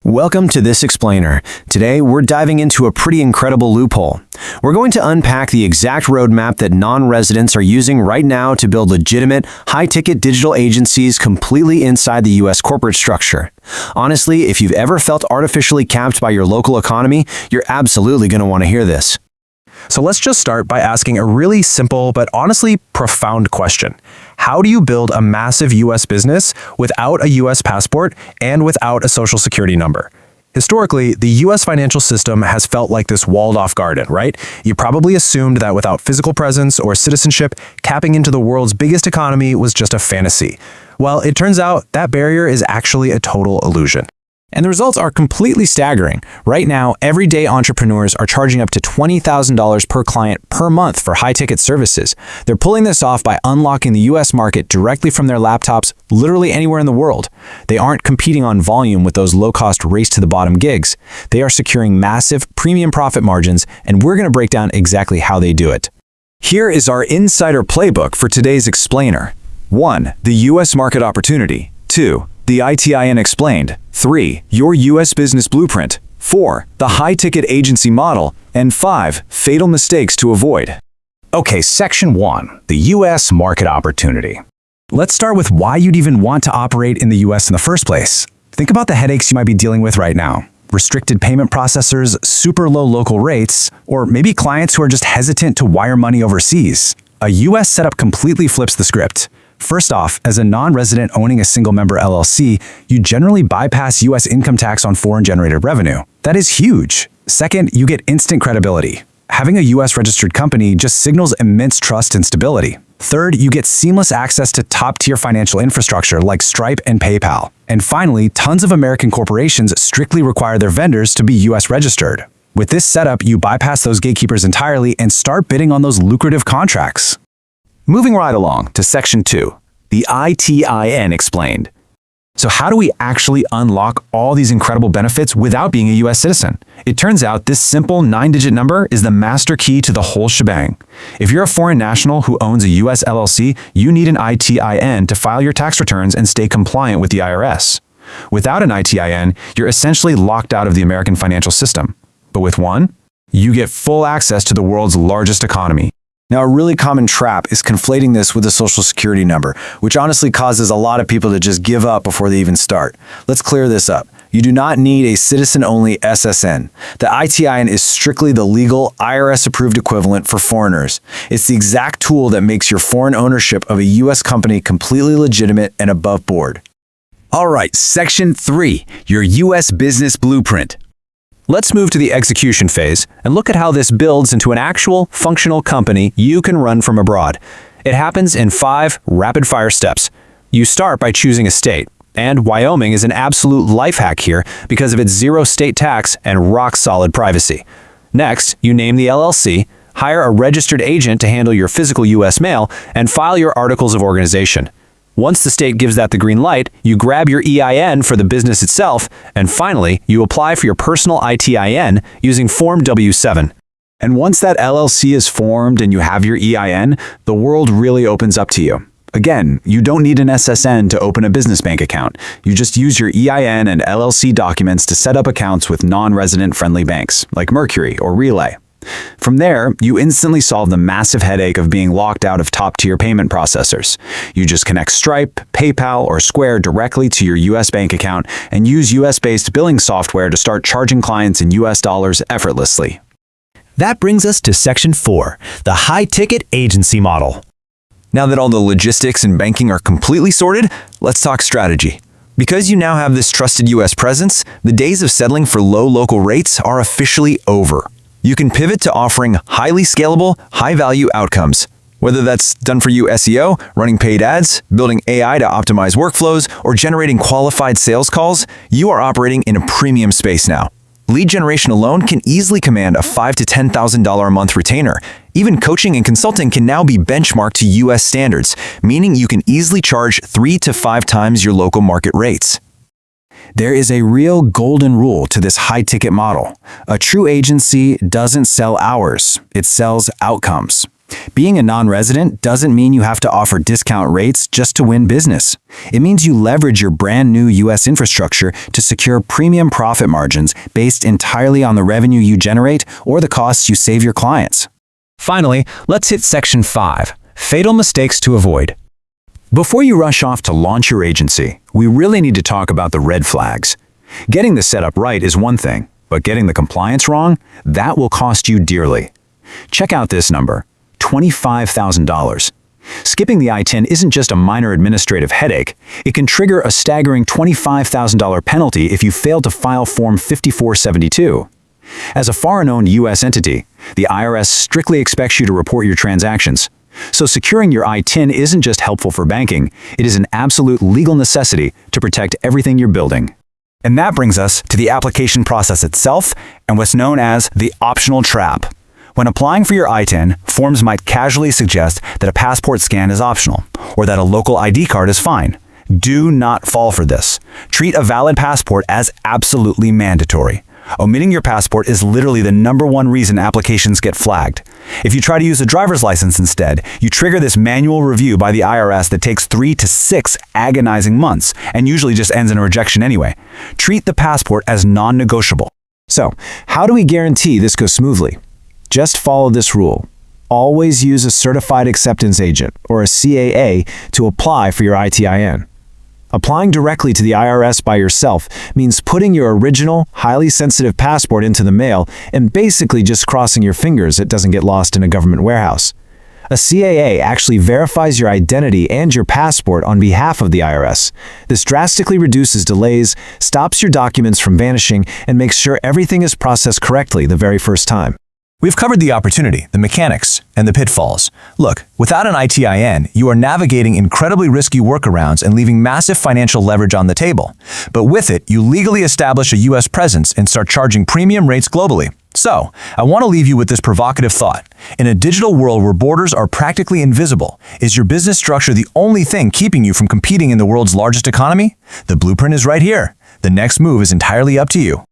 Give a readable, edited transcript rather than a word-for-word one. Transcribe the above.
Welcome to This Explainer. Today, we're diving into a pretty incredible loophole. We're going to unpack the exact roadmap that non-residents are using right now to build legitimate, high-ticket digital agencies completely inside the U.S. corporate structure. Honestly, if you've ever felt artificially capped by your local economy, you're absolutely going to want to hear this. So let's just start by asking a really simple but honestly profound question. How do you build a massive US business without a US passport and without a social security number? Historically, the US financial system has felt like this walled-off garden, right? You probably assumed that without physical presence or citizenship, tapping into the world's biggest economy was just a fantasy. Well, it turns out that barrier is actually a total illusion. And the results are completely staggering. Right now, everyday entrepreneurs are charging up to $20,000 per client per month for high-ticket services. They're pulling this off by unlocking the US market directly from their laptops, literally anywhere in the world. They aren't competing on volume with those low-cost race-to-the-bottom gigs. They are securing massive premium profit margins, and we're going to break down exactly how they do it. Here is our insider playbook for today's explainer. 1. The US market opportunity. 2. The ITIN explained. 3. Your US business blueprint. 4. The high-ticket agency model. And 5. Fatal mistakes to avoid. Okay, Section 1. The US market opportunity. Let's start with why you'd even want to operate in the US in the first place. Think about the headaches you might be dealing with right now. Restricted payment processors, super low local rates, or maybe clients who are just hesitant to wire money overseas. A US setup completely flips the script. First off, as a non-resident owning a single-member LLC, you generally bypass U.S. income tax on foreign-generated revenue. That is huge. Second, you get instant credibility. Having a U.S.-registered company just signals immense trust and stability. Third, you get seamless access to top-tier financial infrastructure like Stripe and PayPal. And finally, tons of American corporations strictly require their vendors to be U.S.-registered. With this setup, you bypass those gatekeepers entirely and start bidding on those lucrative contracts. Moving right along to Section 2, the ITIN explained. So how do we actually unlock all these incredible benefits without being a U.S. citizen? It turns out this simple 9-digit number is the master key to the whole shebang. If you're a foreign national who owns a U.S. LLC, you need an ITIN to file your tax returns and stay compliant with the IRS. Without an ITIN, you're essentially locked out of the American financial system. But with one, you get full access to the world's largest economy. Now, a really common trap is conflating this with a social security number, which honestly causes a lot of people to just give up before they even start. Let's clear this up. You do not need a citizen-only SSN. The ITIN is strictly the legal, IRS-approved equivalent for foreigners. It's the exact tool that makes your foreign ownership of a U.S. company completely legitimate and above board. All right, Section 3, your US business blueprint. Let's move to the execution phase and look at how this builds into an actual, functional company you can run from abroad. It happens in 5 rapid-fire steps. You start by choosing a state, and Wyoming is an absolute life hack here because of its zero state tax and rock-solid privacy. Next, you name the LLC, hire a registered agent to handle your physical U.S. mail, and file your articles of organization. Once the state gives that the green light, you grab your EIN for the business itself, and finally, you apply for your personal ITIN using Form W-7. And once that LLC is formed and you have your EIN, the world really opens up to you. Again, you don't need an SSN to open a business bank account. You just use your EIN and LLC documents to set up accounts with non-resident friendly banks, like Mercury or Relay. From there, you instantly solve the massive headache of being locked out of top-tier payment processors. You just connect Stripe, PayPal, or Square directly to your US bank account and use US-based billing software to start charging clients in US dollars effortlessly. That brings us to Section 4, the high-ticket agency model. Now that all the logistics and banking are completely sorted, let's talk strategy. Because you now have this trusted US presence, the days of settling for low local rates are officially over. You can pivot to offering highly scalable, high-value outcomes. Whether that's done for you SEO, running paid ads, building AI to optimize workflows, or generating qualified sales calls, you are operating in a premium space now. Lead generation alone can easily command a $5,000 to $10,000 a month retainer. Even coaching and consulting can now be benchmarked to US standards, meaning you can easily charge 3 to 5 times your local market rates. There is a real golden rule to this high-ticket model. A true agency doesn't sell hours, it sells outcomes. Being a non-resident doesn't mean you have to offer discount rates just to win business. It means you leverage your brand new U.S. infrastructure to secure premium profit margins based entirely on the revenue you generate or the costs you save your clients. Finally, let's hit Section 5, Fatal Mistakes to Avoid. Before you rush off to launch your agency, we really need to talk about the red flags. Getting the setup right is one thing, but getting the compliance wrong, that will cost you dearly. Check out this number, $25,000. Skipping the ITIN isn't just a minor administrative headache, it can trigger a staggering $25,000 penalty if you fail to file Form 5472. As a foreign-owned U.S. entity, the IRS strictly expects you to report your transactions. So securing your ITIN isn't just helpful for banking, it is an absolute legal necessity to protect everything you're building. And that brings us to the application process itself and what's known as the optional trap. When applying for your ITIN, forms might casually suggest that a passport scan is optional, or that a local ID card is fine. Do not fall for this. Treat a valid passport as absolutely mandatory. Omitting your passport is literally the #1 reason applications get flagged. If you try to use a driver's license instead, you trigger this manual review by the IRS that takes 3 to 6 agonizing months and usually just ends in a rejection anyway. Treat the passport as non-negotiable. So, how do we guarantee this goes smoothly? Just follow this rule. Always use a certified acceptance agent, or a CAA, to apply for your ITIN. Applying directly to the IRS by yourself means putting your original, highly sensitive passport into the mail and basically just crossing your fingers it doesn't get lost in a government warehouse. A CAA actually verifies your identity and your passport on behalf of the IRS. This drastically reduces delays, stops your documents from vanishing, and makes sure everything is processed correctly the very first time. We've covered the opportunity, the mechanics, and the pitfalls. Look, without an ITIN, you are navigating incredibly risky workarounds and leaving massive financial leverage on the table. But with it, you legally establish a U.S. presence and start charging premium rates globally. So, I want to leave you with this provocative thought. In a digital world where borders are practically invisible, is your business structure the only thing keeping you from competing in the world's largest economy? The blueprint is right here. The next move is entirely up to you.